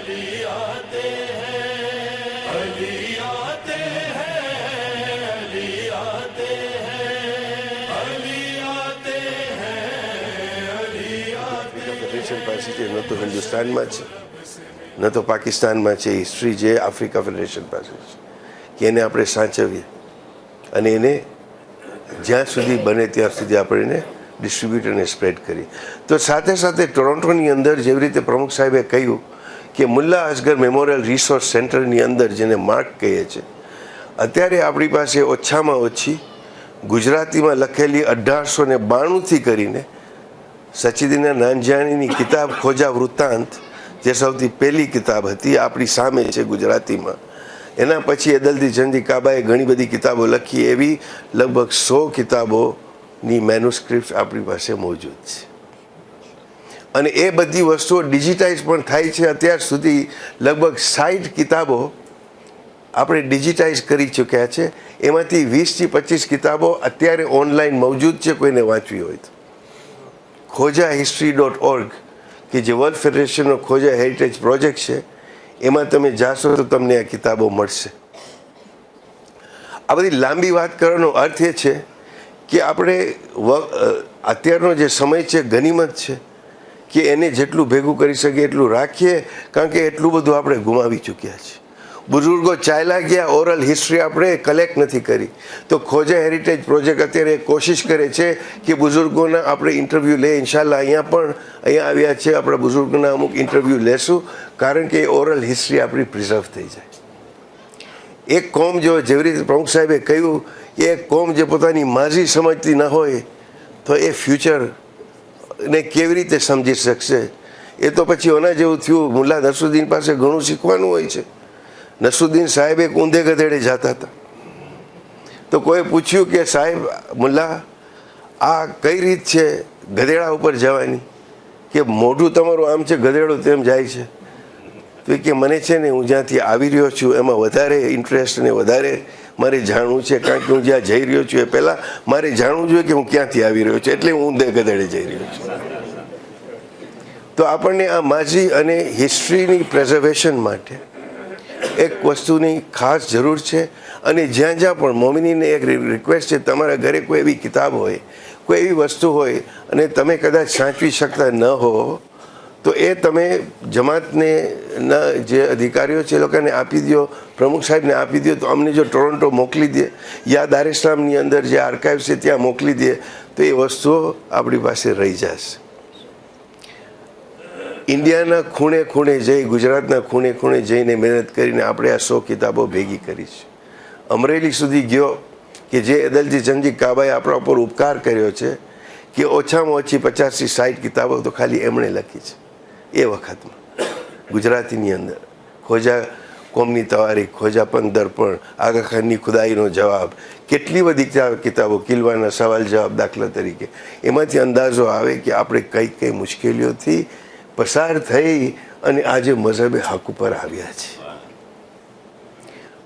પાસે ન તો હિન્દુસ્તાનમાં છે ન તો પાકિસ્તાનમાં છે. હિસ્ટ્રી જે આફ્રિકા ફેડરેશન પાસે છે કે એને આપણે સાચવીએ અને એને જ્યાં સુધી બને ત્યાં સુધી આપણે એને ડિસ્ટ્રીબ્યુટ અને સ્પ્રેડ કરીએ. તો સાથે સાથે ટોરોન્ટોની અંદર જેવી રીતે પ્રમુખ સાહેબે કહ્યું કે મુલ્લા અસગર મેમોરિયલ રિસોર્સ સેન્ટરની અંદર જેને માર્ક કહીએ છીએ, અત્યારે આપણી પાસે ઓછામાં ઓછી ગુજરાતીમાં લખેલી 1892થી કરીને સચિદિના નાનજાણીની કિતાબ ખોજા વૃત્તાંત, જે સૌથી પહેલી કિતાબ હતી, આપણી સામે છે ગુજરાતીમાં. એના પછી અદલદી ચંદી કાબાએ ઘણી બધી કિતાબો લખી, એવી લગભગ 100 કિતાબોની મેન્યુસ્ક્રિપ્ટ આપણી પાસે મોજૂદ છે. અને એ બધી વસ્તુઓ ડિજિટાઇઝ પણ થાય છે. અત્યાર સુધી લગભગ 60 કિતાબો આપણે ડિજિટાઇઝ કરી ચૂક્યા છે. એમાંથી 20થી 25 કિતાબો અત્યારે ઓનલાઈન મોજૂદ છે, કોઈને વાંચવી હોય તો. ખોજા history.org કે જે વર્લ્ડ ફેડરેશનનો ખોજા હેરિટેજ પ્રોજેક્ટ છે, એમાં તમે જાશો તો તમને આ કિતાબો મળશે. આ બધી લાંબી વાત કરવાનો અર્થ એ છે કે આપણે અત્યારનો જે સમય છે ગનીમત છે કે એને જેટલું ભેગું કરી શકીએ એટલું રાખીએ, કારણ કે એટલું બધું આપણે ગુમાવી ચૂક્યા છીએ. બુઝુર્ગો ચાલ્યા ગયા, ઓરલ હિસ્ટ્રી આપણે કલેક્ટ નથી કરી. તો ખોજા હેરિટેજ પ્રોજેક્ટ અત્યારે કોશિશ કરે છે કે બુઝુર્ગોના આપણે ઇન્ટરવ્યૂ લઈએ. ઇન્શાલ્લાહ અહીંયા આવ્યા છે, આપણા બુઝુર્ગોના અમુક ઇન્ટરવ્યૂ લેશું, કારણ કે ઓરલ હિસ્ટ્રી આપણી પ્રિઝર્વ થઈ જાય. એક કોમ જો જેવી રીતે પ્રમુખ સાહેબે કહ્યું કે એક કોમ જે પોતાની માઝી સમજતી ન હોય તો એ ફ્યુચરને કેવી રીતે સમજી શકશે? એ તો પછી ઓના જેવું થયું. મુલ્લા નસરુદ્દીન પાસે ઘણું શીખવાનું હોય છે. નસરુદ્દીન સાહેબ એક ઊંધે ગધેડે જતા હતા, તો કોઈ પૂછ્યું કે સાહેબ મુલ્લા આ કઈ રીત છે ગધેડા ઉપર જવાની? કે મોઢું તમારું આમ છે, ગધેડો તેમ જાય છે. તો એ કે મને છે ને, હું જ્યાંથી આવી રહ્યો છું એમાં વધારે ઇન્ટરેસ્ટ અને વધારે મારે જાણવું છે, કારણ કે હું જ્યાં જઈ રહ્યો છું એ પહેલાં મારે જાણવું જોઈએ કે હું ક્યાંથી આવી રહ્યો છું, એટલે હું ઊંધે ગધેડે જઈ રહ્યો છું. તો આપણને આ માઝી અને હિસ્ટ્રીની પ્રેઝર્વેશન માટે એક વસ્તુની ખાસ જરૂર છે. અને જ્યાં જ્યાં પણ મોમિનીને એક રિક્વેસ્ટ છે, તમારા ઘરે કોઈ એવી કિતાબ હોય, કોઈ એવી વસ્તુ હોય અને તમે કદાચ સાચવી શકતા ન હો, તો એ તમે જમાતને જે અધિકારીઓ છે એ લોકોને આપી દો, પ્રમુખ સાહેબને આપી દો. તો અમને જો ટોરોન્ટો મોકલી દે યા દાર ઇસ્લામની અંદર જે આર્કાઇવ છે ત્યાં મોકલી દે, તો એ વસ્તુઓ આપણી પાસે રહી જશે. ઇન્ડિયાના ખૂણે ખૂણે જઈ, ગુજરાતના ખૂણે ખૂણે જઈને મહેનત કરીને આપણે આ 100 કિતાબો ભેગી કરી છે. અમરેલી સુધી ગયો કે જે અદલજી ચંદી કાબાએ આપણા ઉપર ઉપકાર કર્યો છે કે ઓછામાં ઓછી 50થી 60 કિતાબો તો ખાલી એમણે લખી છે એ વખતમાં ગુજરાતીની અંદર. ખોજા કોમની તવારીખ, ખોજા પંથ દર્પણ, આગા ખાનની ખુદાઈનો જવાબ, કેટલી બધી કિતાબો, કિલવાના સવાલ જવાબ દાખલા તરીકે. એમાંથી અંદાજો આવે કે આપણે કઈ કઈ મુશ્કેલીઓથી પસાર થઈ અને આજે મઝહબે હક ઉપર આવ્યા છે.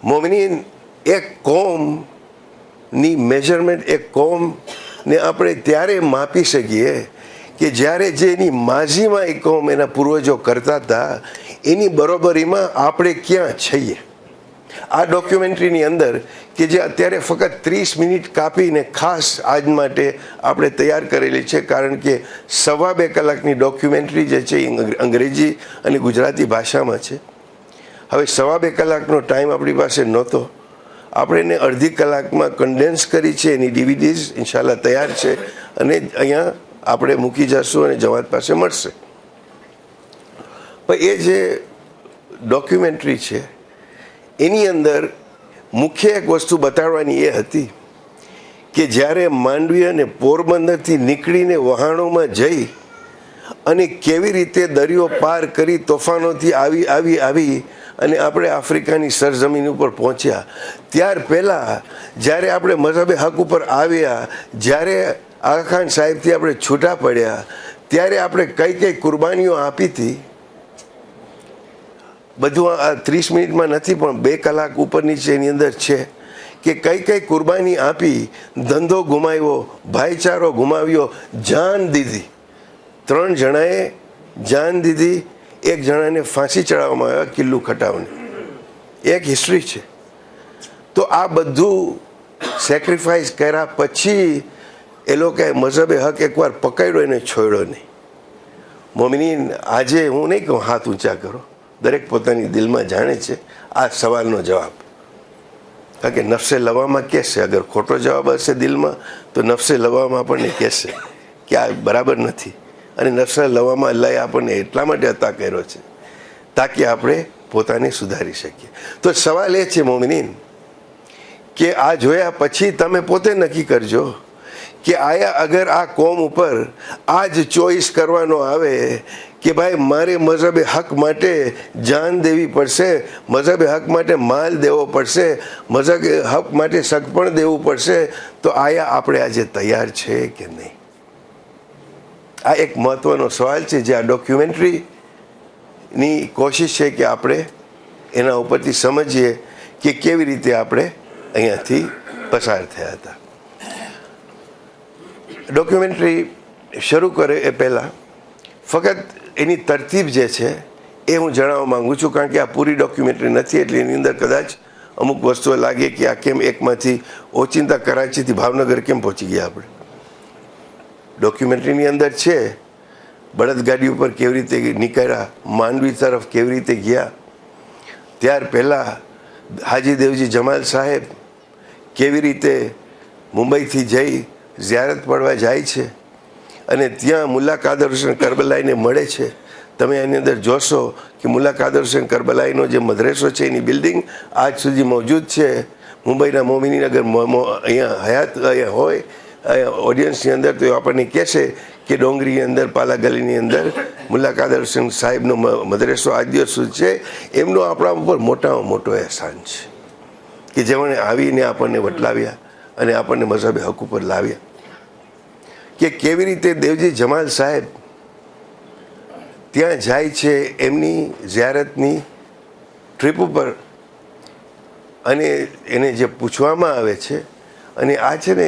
મોમિનીન, એક કોમની મેજરમેન્ટ, એક કોમને આપણે ત્યારે માપી શકીએ કે જ્યારે જેની માઝીમાં એ કોમ એના પૂર્વજો કરતા હતા એની બરોબરીમાં આપણે ક્યાં છીએ. આ ડોક્યુમેન્ટરીની અંદર કે જે અત્યારે ફક્ત 30 મિનિટ કાપીને ખાસ આજ માટે આપણે તૈયાર કરેલી છે, કારણ કે 2.5 કલાકની ડોક્યુમેન્ટરી જે છે એ અંગ્રેજી અને ગુજરાતી ભાષામાં છે. હવે 2.5 કલાકનો ટાઈમ આપણી પાસે નહોતો, આપણે એને અડધી કલાકમાં કન્ડેન્સ કરી છે. એની ડીવીડીઝ ઇન્શાલ્લાહ તૈયાર છે અને અહીંયા આપણે મૂકી જશું અને જમાત પાસે મળશે. પણ એ જે ડોક્યુમેન્ટરી છે એની અંદર મુખ્ય એક વસ્તુ બતાડવાની એ હતી કે જ્યારે માંડવી અને પોરબંદરથી નીકળીને વહાણોમાં જઈ અને કેવી રીતે દરિયો પાર કરી તોફાનોથી આવી અને આપણે આફ્રિકાની સરજમીન ઉપર પહોંચ્યા. ત્યાર પહેલાં જ્યારે આપણે મઝહબે હક ઉપર આવ્યા, જ્યારે આગા ખાન સાહેબથી આપણે છૂટા પડ્યા, ત્યારે આપણે કઈ કઈ કુરબાનીઓ આપી હતી, બધું આ 30 મિનિટમાં નથી પણ 2 કલાક ઉપરની છે એની અંદર છે કે કઈ કઈ કુરબાની આપી, ધંધો ગુમાવ્યો, ભાઈચારો ગુમાવ્યો, જાન દીધી. 3 જણાએ જાન દીધી. એક જણાને ફાંસી ચડાવવામાં આવ્યા કિલ્લુ ખટાવને, એક હિસ્ટ્રી છે. તો આ બધું સેક્રિફાઈસ કર્યા પછી એ લોકોએ મઝહબે હક એકવાર પકડ્યો એને છોડ્યો નહીં. મોમિનીન, આજે હું નહીં કહું હાથ ઊંચા કરો, દરેક પોતાની દિલમાં જાણે છે આ સવાલનો જવાબ. કારણ કે નફસે લવામાં કહેશે, અગર ખોટો જવાબ હશે દિલમાં તો નફસે લવામાં આપણને કહેશે કે આ બરાબર નથી. અને નફસે લવામાં અલ્લાહે આપણને એટલા માટે અતા કર્યો છે તાકી આપણે પોતાને સુધારી શકીએ. તો સવાલ એ છે મોમિનીન કે આ જોયા પછી તમે પોતે નક્કી કરજો કે આયા અગર આ કોમ ઉપર આ જ ચોઈસ કરવાનો આવે કે ભાઈ મારે મઝહબે હક માટે જાન દેવી પડશે, મઝહબે હક માટે માલ દેવો પડશે, મઝહબે હક માટે સગપણ દેવું પડશે, તો આયા આપણે આજે તૈયાર છે કે નહીં? આ એક મહત્વનો સવાલ છે જે આ ડોક્યુમેન્ટરીની કોશિશ છે કે આપણે એના ઉપરથી સમજીએ કે કેવી રીતે આપણે અહીંયાથી પસાર થયા હતા. ડોક્યુમેન્ટરી શરૂ કરે એ પહેલાં ફક્ત એની તરતીબ જે છે એ હું જણાવવા માગું છું, કારણ કે આ પૂરી ડોક્યુમેન્ટરી નથી એટલે એની અંદર કદાચ અમુક વસ્તુઓ લાગે કે આ કેમ એકમાંથી ઓચિંતા કરાચીથી ભાવનગર કેમ પહોંચી ગયા આપણે. ડોક્યુમેન્ટરીની અંદર છે બળદગાડી ઉપર કેવી રીતે નીકળ્યા, માંડવી તરફ કેવી રીતે ગયા, ત્યાર પહેલાં હાજી દેવજી જમાલ સાહેબ કેવી રીતે મુંબઈથી જઈ ઝિયારત પડવા જાય છે અને ત્યાં મુલ્લા કાદર હુસેન કરબલાઈને મળે છે. તમે એની અંદર જોશો કે મુલ્લા કાદર હુસેન કરબલાઈનો જે મદ્રેસો છે એની બિલ્ડિંગ આજ સુધી મોજૂદ છે. મુંબઈના મોમિનીન અગર અહીંયા હયાત અહીંયા હોય ઓડિયન્સની અંદર તો આપણને કહેશે કે ડોંગરીની અંદર પાલા ગલીની અંદર મુલ્લા કાદર હુસેન સાહેબનો મદ્રેસો આજ દિવસ સુધી છે. એમનો આપણા ઉપર મોટામાં મોટો અહેસાન છે કે જેમણે આવીને આપણને વટલાવ્યા અને આપણને મઝહબે હક ઉપર લાવ્યા. કે કેવી રીતે દેવજી જમાલ સાહેબ ત્યાં જાય છે એમની ઝિયારતની ટ્રીપ ઉપર અને એને જે પૂછવામાં આવે છે અને આ છે ને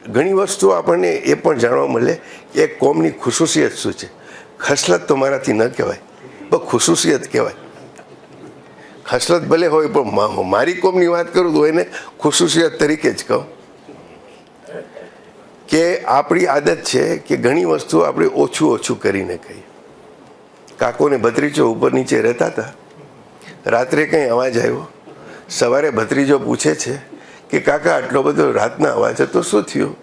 ઘણી વસ્તુઓ આપણને એ પણ જાણવા મળે કે એક કોમની ખુશૂસિયત શું છે. ખસલત તો મારાથી ન કહેવાય પણ ખુશૂસિયત કહેવાય. ખસલત ભલે હોય પણ મારી કોમની વાત કરું તો એને ખુશૂસિયત તરીકે જ કહું કે આપણી આદત છે કે ઘણી વસ્તુ આપણે ઓછું કરીને કહીએ. કાકોને ભત્રીજો ઉપર નીચે રહેતા હતા, રાત્રે કંઈ અવાજ આવ્યો, સવારે ભત્રીજો પૂછે છે કે કાકા આટલો બધો રાતના અવાજ હતો, શું થયું?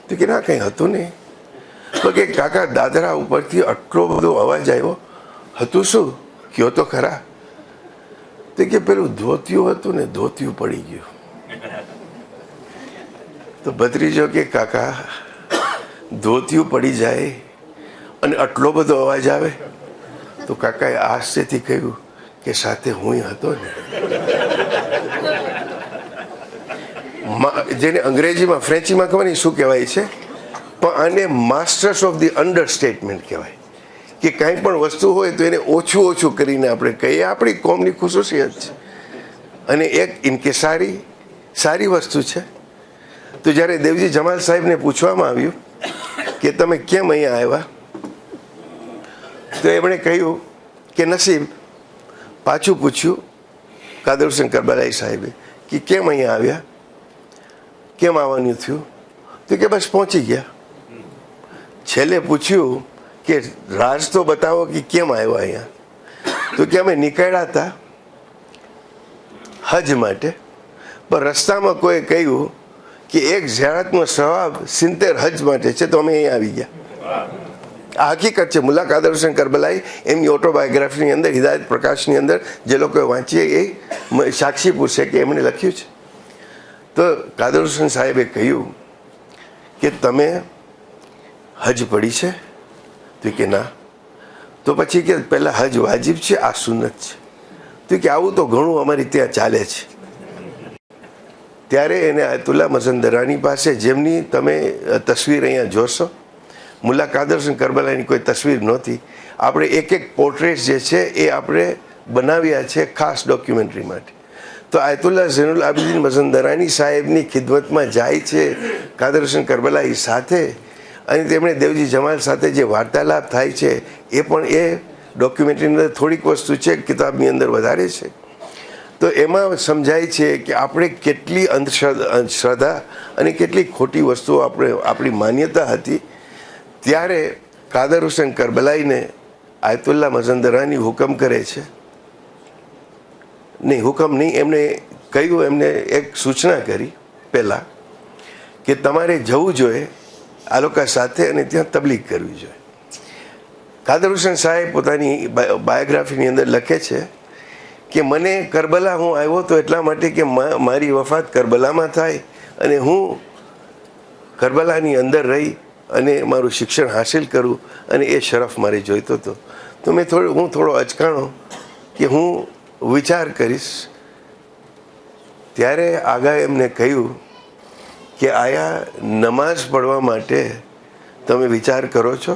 તો કે ના કંઈ હતું નહીં. તો કે કાકા દાદરા ઉપરથી આટલો બધો અવાજ આવ્યો, હતું શું? કયો તો ખરા. તો કે પેલું ધોતિયું હતું ને, ધોતિયું પડી ગયું. તો ભત્રીજો કે કાકા ધોતિયું પડી જાય અને આટલો બધો અવાજ આવે? તો કાકાએ હાસ્યથી કહ્યું કે સાથે હું હતો ને. જેને અંગ્રેજીમાં ફ્રેન્ચીમાં ખબર નહીં શું કહેવાય છે પણ આને માસ્ટર્સ ઓફ ધી અંડરસ્ટેટમેન્ટ કહેવાય કે કાંઈ પણ વસ્તુ હોય તો એને ઓછું કરીને આપણે કહીએ. આપણી કોમની ખુશૂસિયત છે અને એક ઇનકેસારી સારી વસ્તુ છે. તો જ્યારે દેવજી જમાલ સાહેબને પૂછવામાં આવ્યું કે તમે કેમ અહીંયા આવ્યા તો એમણે કહ્યું કે નસીબ. પાછું પૂછ્યું કાદર હુસેન કરબલાઈ સાહેબે કે કેમ અહીંયા આવ્યા, કેમ આવવાનું થયું? તો કે બસ પહોંચી ગયા. છેલ્લે પૂછ્યું કે રાજ તો બતાવો કે કેમ આવ્યા અહીંયા? તો કે અમે નીકળ્યા હતા હજ માટે પણ રસ્તામાં કોઈ કહ્યું કે એક ઝિયારતનો સવાબ 70 હજ માટે છે તો અમે અહીં આવી ગયા. આ હકીકત છે. મુલ્લા કાદર હુસેન કરબલાઈ એમની ઓટોબાયોગ્રાફીની અંદર હિદાયત પ્રકાશની અંદર જે લોકોએ વાંચીએ એ સાક્ષીપુર છે કે એમણે લખ્યું છે. તો કાદર હુસેન સાહેબે કહ્યું કે તમે હજ પડી છે? તો કે ના. તો પછી કે પહેલાં હજ વાજિબ છે, આ સુન્નત છે. તો કે આવું તો ઘણું અમારી ત્યાં ચાલે છે. ત્યારે એને આયતુલ્લા મઝંદરાની પાસે, જેમની તમે તસવીર અહીંયા જોશો, મુલ્લા કાદર હુસેન કરબલાઈની કોઈ તસવીર નહોતી. આપણે એક પોર્ટ્રેટ જે છે એ આપણે બનાવ્યા છે ખાસ ડોક્યુમેન્ટરી માટે. તો આયતુલ્લા ઝૈનુલ આબિદીન મઝંદરાની સાહેબની ખિદમતમાં જાય છે કાદર હુસેન કરબલાઈ સાથે અને તેમણે દેવજી જમાલ સાથે જે વાર્તાલાપ થાય છે એ પણ એ ડોક્યુમેન્ટરીની અંદર થોડીક વસ્તુ છે, કિતાબની અંદર વધારે છે. તો એમાં સમજાય છે કે આપણે કેટલી અંધશ્રદ્ધા અને કેટલી ખોટી વસ્તુઓ આપણી માન્યતા હતી. ત્યારે કાદર હુસેન કરબલાઈને આયતુલ્લા મઝંદરાની હુકમ કરે છે, નહીં હુકમ નહીં, એમને કહ્યું, એમને એક સૂચના કરી પહેલાં કે તમારે જવું જોઈએ આ લોકો સાથે અને ત્યાં તબલીગ કરવી જોઈએ. કાદર હુસેન સાહેબ પોતાની બાયોગ્રાફીની અંદર લખે છે કે મને કરબલા હું આવ્યો તો એટલા માટે કે મારી વફાત કરબલામાં થાય અને હું કરબલાની અંદર રહી અને મારું શિક્ષણ હાસિલ કરું, અને એ શરફ મારે જોઈતો હતો. તો હું થોડો અચકાણો કે હું વિચાર કરીશ. ત્યારે આગાએ એમને કહ્યું કે આયા નમાઝ પડવા માટે તમે વિચાર કરો છો?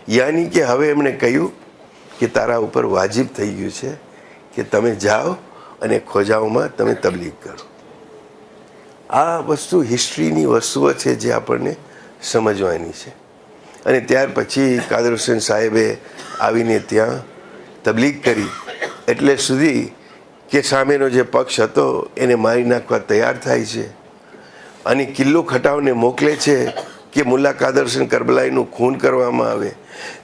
યાની કે હવે એમણે કહ્યું કે તારા ઉપર વાજિબ થઈ ગયું છે કે તમે જાઓ અને ખોજાઓમાં તમે તબલીગ કરો. આ વસ્તુ હિસ્ટ્રીની વસ્તુઓ છે જે આપણને સમજવાની છે. અને ત્યાર પછી કાદર હુસેન સાહેબે આવીને ત્યાં તબલીગ કરી એટલે સુધી કે સામેનો જે પક્ષ હતો એને મારી નાખવા તૈયાર થાય છે અને કિલ્લો ખટાવને મોકલે છે કે મુલ્લા કાદર હુસેન કરબલાઈનું ખૂન કરવામાં આવે.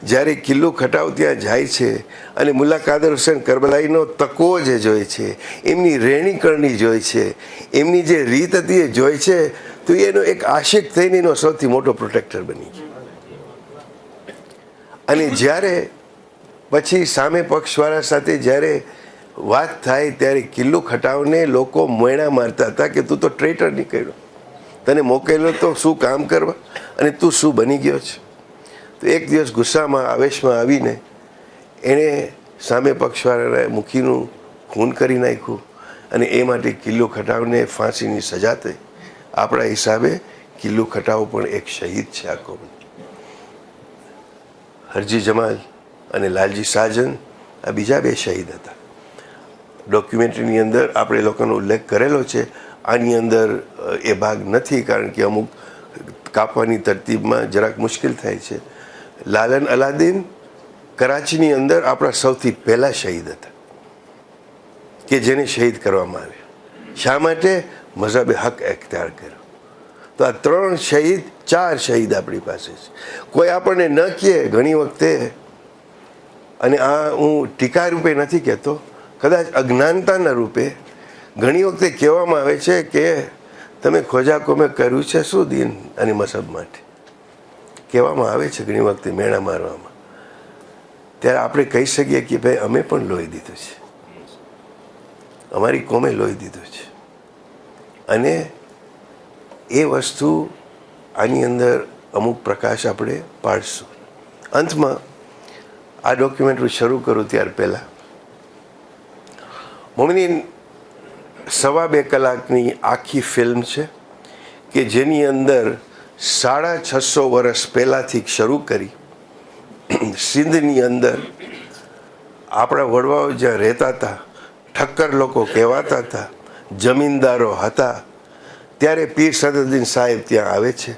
જ્યારે કિલ્લો ખટાવ ત્યાં જાય છે અને મુલ્લા કાદર હુસેન કરબલાઈનો તકો જે જોઈ છે, એમની રહેણી કરણી જોઈ છે, એમની જે રીત હતી એ જોઈ છે, તો એનો એક આશિક થઈને એનો સૌથી મોટો પ્રોટેક્ટર બની ગયો. અને જ્યારે પછી સામે પક્ષવાળા સાથે જ્યારે વાત થાય ત્યારે કિલ્લો ખટાવને લોકો મોયણા મારતા હતા કે તું તો ટ્રેટર નીકળ્યો, તને મોકલ્યો તો શું કામ કરવા અને તું શું બની ગયો છે. તો એક દિવસ ગુસ્સામાં આવેશમાં આવીને એણે સામે પક્ષવાળાના મુખીનું ખૂન કરી નાખ્યું અને એ માટે કિલ્લો ખટાવને ફાંસીની સજા થઈ. આપણા હિસાબે કિલ્લો ખટાવ પણ એક શહીદ છે આ કોમ. હરજી જમાલ અને લાલજી સાજન આ બીજા બે શહીદ હતા. ડોક્યુમેન્ટરીની અંદર આપણે લોકોનો ઉલ્લેખ કરેલો છે. આની અંદર એ ભાગ નથી કારણ કે અમુક કાપવાની તરતીબમાં જરાક મુશ્કેલ થાય છે. લાલન અલાદીન કરાચીની અંદર આપણા સૌથી પહેલા શહીદ હતા કે જેને શહીદ કરવામાં આવ્યા. શા માટે? મઝહબે હક એખ્તિયાર કર્યો. તો આ 3 શહીદ 4 શહીદ આપણી પાસે છે. કોઈ આપણને ન કહે ઘણી વખતે, અને આ હું ટીકા રૂપે નથી કહેતો, કદાચ અજ્ઞાનતાના રૂપે ઘણી વખતે કહેવામાં આવે છે કે તમે ખોજા કોમે કર્યું છે શું દીન અને મસહબ માટે, કહેવામાં આવે છે ઘણી વખતે મેણા મારવામાં. ત્યારે આપણે કહી શકીએ કે ભાઈ અમે પણ લોહી દીધું છે, અમારી કોમે લોહી દીધું છે. અને એ વસ્તુ આની અંદર અમુક પ્રકાશ આપણે પાડશું. અંતમાં આ ડોક્યુમેન્ટરી શરૂ કરું ત્યાર પહેલાં મોમિનીન 2.5 કલાકની આખી ફિલ્મ છે કે જેની અંદર 650 વર્ષ પહેલાંથી શરૂ કરી સિંધની અંદર આપણા વડવાઓ જ્યાં રહેતા હતા, ઠક્કર લોકો કહેવાતા હતા, જમીનદારો હતા, ત્યારે પીર સદરુદ્દીન સાહેબ ત્યાં આવે છે.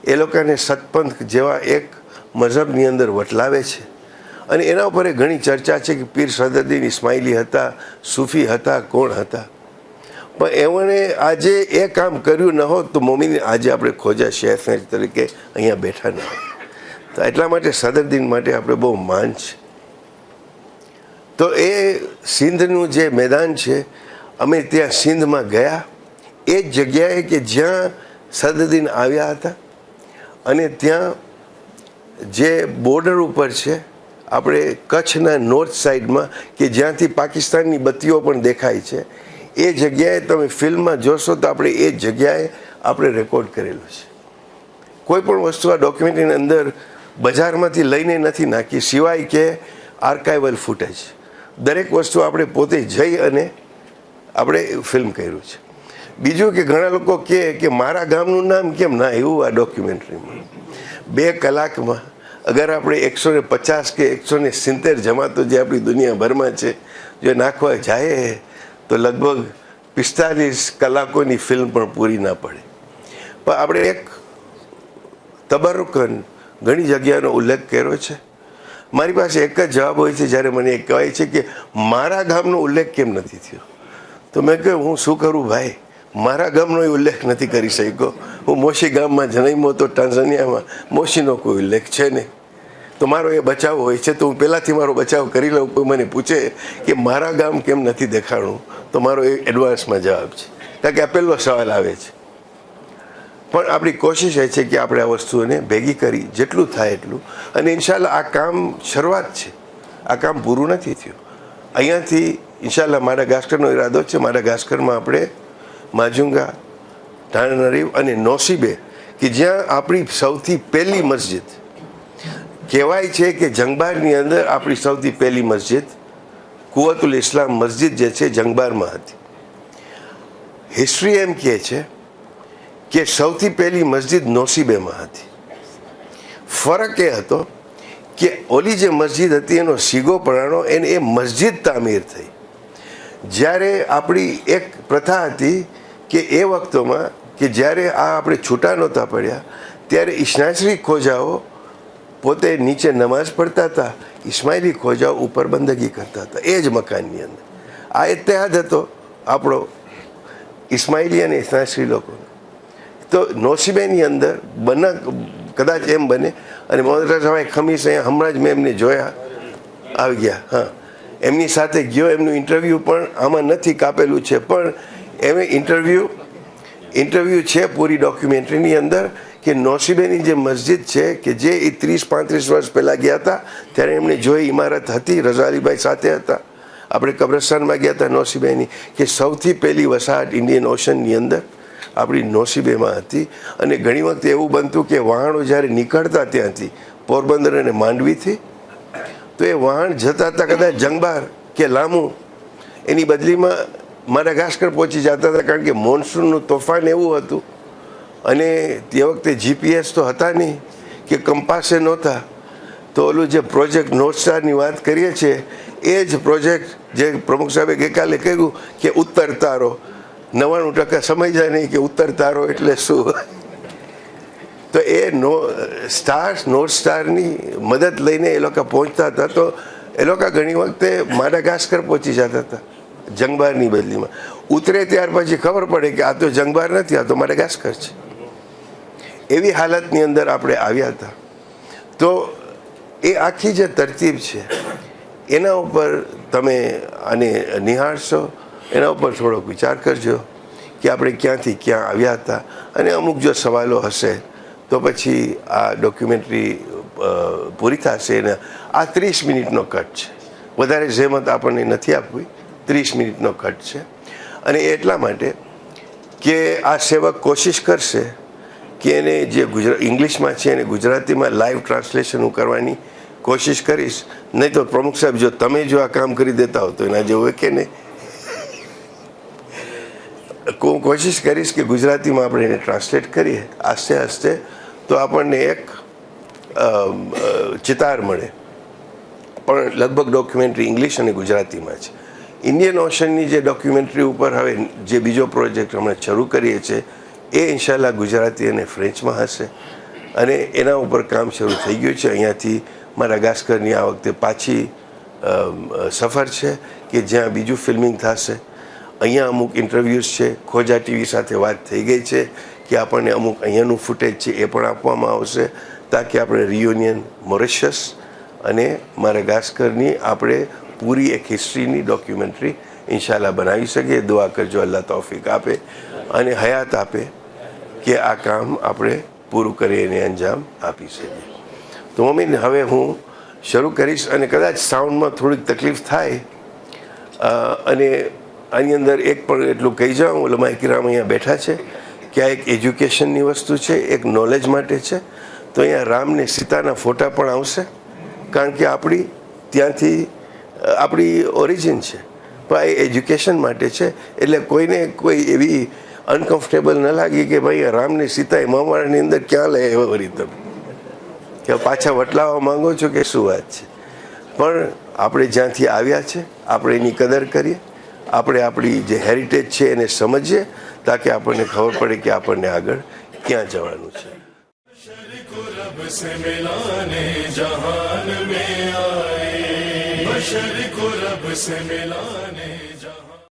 એ લોકોને સતપંથ જેવા એક મઝહબની અંદર વટલાવે છે અને એના ઉપર ઘણી ચર્ચા છે કે પીર સદરુદ્દીન ઇસ્માઇલી હતા, સૂફી હતા, કોણ હતા. પણ એમણે આજે એ કામ કર્યું ન હોત તો મોમિન આજે આપણે ખોજા શેખ તરીકે અહીંયા બેઠા ન હોય. તો એટલા માટે સદરુદ્દીન માટે આપણે બહુ માન છે. તો એ સિંધનું જે મેદાન છે, અમે ત્યાં સિંધમાં ગયા, એ જ જગ્યાએ કે જ્યાં સદરુદ્દીન આવ્યા હતા. અને ત્યાં જે બોર્ડર ઉપર છે આપણે કચ્છના નોર્થ સાઈડમાં કે જ્યાંથી પાકિસ્તાનની બત્તીઓ પણ દેખાય છે, એ જગ્યાએ તમે ફિલ્મમાં જોશો તો આપણે એ જગ્યાએ આપણે રેકોર્ડ કરેલું છે. કોઈ પણ વસ્તુ આ ડોક્યુમેન્ટરીની અંદર બજારમાંથી લઈને નથી નાખી, સિવાય કે આર્કાઇવલ ફૂટેજ. દરેક વસ્તુ આપણે પોતે જઈ અને આપણે ફિલ્મ કર્યું છે. બીજું કે ઘણા લોકો કહે કે મારા ગામનું નામ કેમ ના એવું. આ ડોક્યુમેન્ટરીમાં 2 કલાકમાં અગર આપણે 150 કે 170 જમાતો જે આપણી દુનિયાભરમાં છે જો નાખવા જાય તો લગભગ 45 કલાકોની ફિલ્મ પણ પૂરી ના પડે. પણ આપણે એક તબરુકન ઘણી જગ્યાનો ઉલ્લેખ કર્યો છે. મારી પાસે એક જ જવાબ હોય છે જ્યારે મને એક કહેવાય છે કે મારા ગામનો ઉલ્લેખ કેમ નથી થયો. તો મેં કહ્યું હું શું કરું ભાઈ, મારા ગામનો ઉલ્લેખ નથી કરી શક્યો. હું મોશી ગામમાં જન્મ્યો તો ટાંઝાનિયામાં, મોશીનો કોઈ ઉલ્લેખ છે નહીં. તો મારો એ બચાવ હોય છે તો હું પહેલાંથી મારો બચાવ કરી લઉં. કોઈ મને પૂછે કે મારા ગામ કેમ નથી દેખાડું તો મારો એ એડવાન્સમાં જવાબ છે, કારણ કે આ પહેલો સવાલ આવે છે. પણ આપણી કોશિશ એ છે કે આપણે આ વસ્તુઓને ભેગી કરી જેટલું થાય એટલું. અને ઇન્શાલ્લાહ આ કામ શરૂઆત છે, આ કામ પૂરું નથી થયું. અહીંયાથી ઇન્શાલ્લાહ માડાગાસ્કરનો ઈરાદો છે. માડાગાસ્કરમાં આપણે માજુંગા, ટાણારીવ અને નોસીબે કે જ્યાં આપણી સૌથી પહેલી મસ્જિદ કહેવાય છે કે જંગબારની અંદર આપણી સૌથી પહેલી મસ્જિદ કુવતુલ ઇસ્લામ મસ્જિદ જે છે જંગબારમાં હતી. હિસ્ટ્રી એમ કહે છે કે સૌથી પહેલી મસ્જિદ નોસીબેમાં હતી. ફરક એ હતો કે ઓલી જે મસ્જિદ હતી એનો સીગો પડાણો એને એ મસ્જિદ તામીર થઈ. જ્યારે આપણી એક પ્રથા હતી કે એ વખતોમાં કે જ્યારે આ આપણે છૂટા નહોતા પડ્યા ત્યારે ઈસ્નાશ્રી ખોજાઓ પોતે નીચે નમાઝ પડતા હતા, ઇસ્માઇલી ખોજાઓ ઉપર બંદગી કરતા હતા એ જ મકાનની અંદર. આ ઇત્તેહાદ હતો આપણો ઇસ્માઇલી અને ઇસ્નાશ્રી લોકો. તો નોસીબેની અંદર કદાચ એમ બને. અને મોહમ્મદ રઝાભાઈ ખમીસ અહીંયા હમણાં જ મેં એમને જોયા, આવી ગયા. હા, એમની સાથે ગયો, એમનું ઇન્ટરવ્યૂ પણ આમાં નથી, કાપેલું છે. પણ એમે ઇન્ટરવ્યૂ છે પૂરી ડોક્યુમેન્ટરીની અંદર કે નોસીબેની જે મસ્જિદ છે કે જે એ 30-35 વર્ષ પહેલાં ગયા હતા ત્યારે એમણે જોઈ ઇમારત હતી, રઝા અલીભાઈ સાથે હતા. આપણે કબ્રસ્તાનમાં ગયા હતા નોસીબેની, કે સૌથી પહેલી વસાહત ઇન્ડિયન ઓશનની અંદર આપણી નોસીબેમાં હતી. અને ઘણી વખત એવું બનતું કે વહાણો જ્યારે નીકળતા ત્યાંથી પોરબંદર અને માંડવીથી તો એ વહાણ જતા હતા કદાચ જંગબાર કે લામુ, એની બદલીમાં માડાગાસ્કર પહોંચી જતા હતા. કારણ કે મોન્સૂનનું તોફાન એવું હતું અને તે વખતે GPS તો હતા નહીં કે કંપાસે નહોતા. તો ઓલું જે પ્રોજેક્ટ નોર્થ સ્ટારની વાત કરીએ છીએ એ જ પ્રોજેક્ટ જે પ્રમુખ સાહેબે ગઈકાલે કહ્યું કે ઉત્તર તારો, 99% સમય જાય નહીં કે ઉત્તર તારો એટલે શું. તો એ નોર્થ સ્ટારની મદદ લઈને એ લોકો પહોંચતા હતા. તો એ લોકો ઘણી વખતે માડાગાસ્કર પહોંચી જતા હતા જંગબારની બદલીમાં. ઉતરે ત્યાર પછી ખબર પડે કે આ તો જંગબાર નથી, આ તો માડાગાસ્કર છે. એવી હાલતની અંદર આપણે આવ્યા હતા. તો એ આખી જે તરતીબ છે એના ઉપર તમે આને નિહાળશો, એના ઉપર થોડોક વિચાર કરજો કે આપણે ક્યાંથી ક્યાં આવ્યા હતા. અને અમુક જો સવાલો હશે તો પછી આ ડોક્યુમેન્ટરી પૂરી થશે. અને આ 30 મિનિટનો કટ છે, વધારે જહેમત આપણને નથી આપવી. 30 મિનિટનો કટ છે. અને એટલા માટે કે આ સેવક કોશિશ કરશે કે એને જે ઇંગ્લિશમાં છે એને ગુજરાતીમાં લાઈવ ટ્રાન્સલેશન હું કરવાની કોશિશ કરીશ. નહીં તો પ્રમુખ સાહેબ જો તમે જો આ કામ કરી દેતા હો તો એના જેવું કે નહીં. હું કોશિશ કરીશ કે ગુજરાતીમાં આપણે એને ટ્રાન્સલેટ કરીએ આસ્તે આસ્તે, તો આપણને એક ચિતાર મળે. પણ લગભગ ડોક્યુમેન્ટરી ઇંગ્લિશ અને ગુજરાતીમાં છે. ઇન્ડિયન ઓશનની જે ડોક્યુમેન્ટરી ઉપર હવે જે બીજો પ્રોજેક્ટ હમણાં શરૂ કરીએ છીએ એ ઇન્શાલ્લાહ ગુજરાતી અને ફ્રેન્ચમાં હશે. અને એના ઉપર કામ શરૂ થઈ ગયું છે. અહીંયાથી માડાગાસ્કરની આ વખતે પાછી સફર છે કે જ્યાં બીજું ફિલ્મિંગ થશે. અહીંયા અમુક ઇન્ટરવ્યૂઝ છે, ખોજા ટીવી સાથે વાત થઈ ગઈ છે કે આપણને અમુક અહીંયાનું ફૂટેજ છે એ પણ આપવામાં આવશે, તાકી આપણે રિયુનિયન મોરિશિયસ અને માડાગાસ્કરની આપણે પૂરી એક હિસ્ટ્રીની ડોક્યુમેન્ટરી ઇન્શાલ્લાહ બનાવી શકીએ. દુઆ કરજો અલ્લાહ તૌફીક આપે અને હયાત આપે કે આ કામ આપણે પૂરું કરી એને અંજામ આપી શકીએ. તો મમ્મી હવે હું શરૂ કરીશ. અને કદાચ સાઉન્ડમાં થોડીક તકલીફ થાય અને આની અંદર એક પણ એટલું કહી જાઉં, ઉલમાએ કિરામ અહીંયા બેઠા છે કે આ એક એજ્યુકેશનની વસ્તુ છે, એક નોલેજ માટે છે. તો અહીંયા રામ ને સીતાના ફોટા પણ આવશે, કારણ કે આપણી ત્યાંથી આપણી ઓરિજિન છે. પણ આ એજ્યુકેશન માટે છે. એટલે કોઈને કોઈ એવી અનકમ્ફર્ટેબલ ન લાગી કે ભાઈ રામને સીતા મહાભારતની અંદર ક્યાં લે એવો વળી તમે કે પાછા વટલાવવા માંગો છો કે શું વાત છે. પણ આપણે જ્યાંથી આવ્યા છે આપણે એની કદર કરીએ, આપણે આપણી જે હેરિટેજ છે એને સમજીએ, તાકે આપણને ખબર પડે કે આપણને આગળ ક્યાં જવાનું છે. से मिलाने जहान में आए, बशर को रब से मिलाने जहान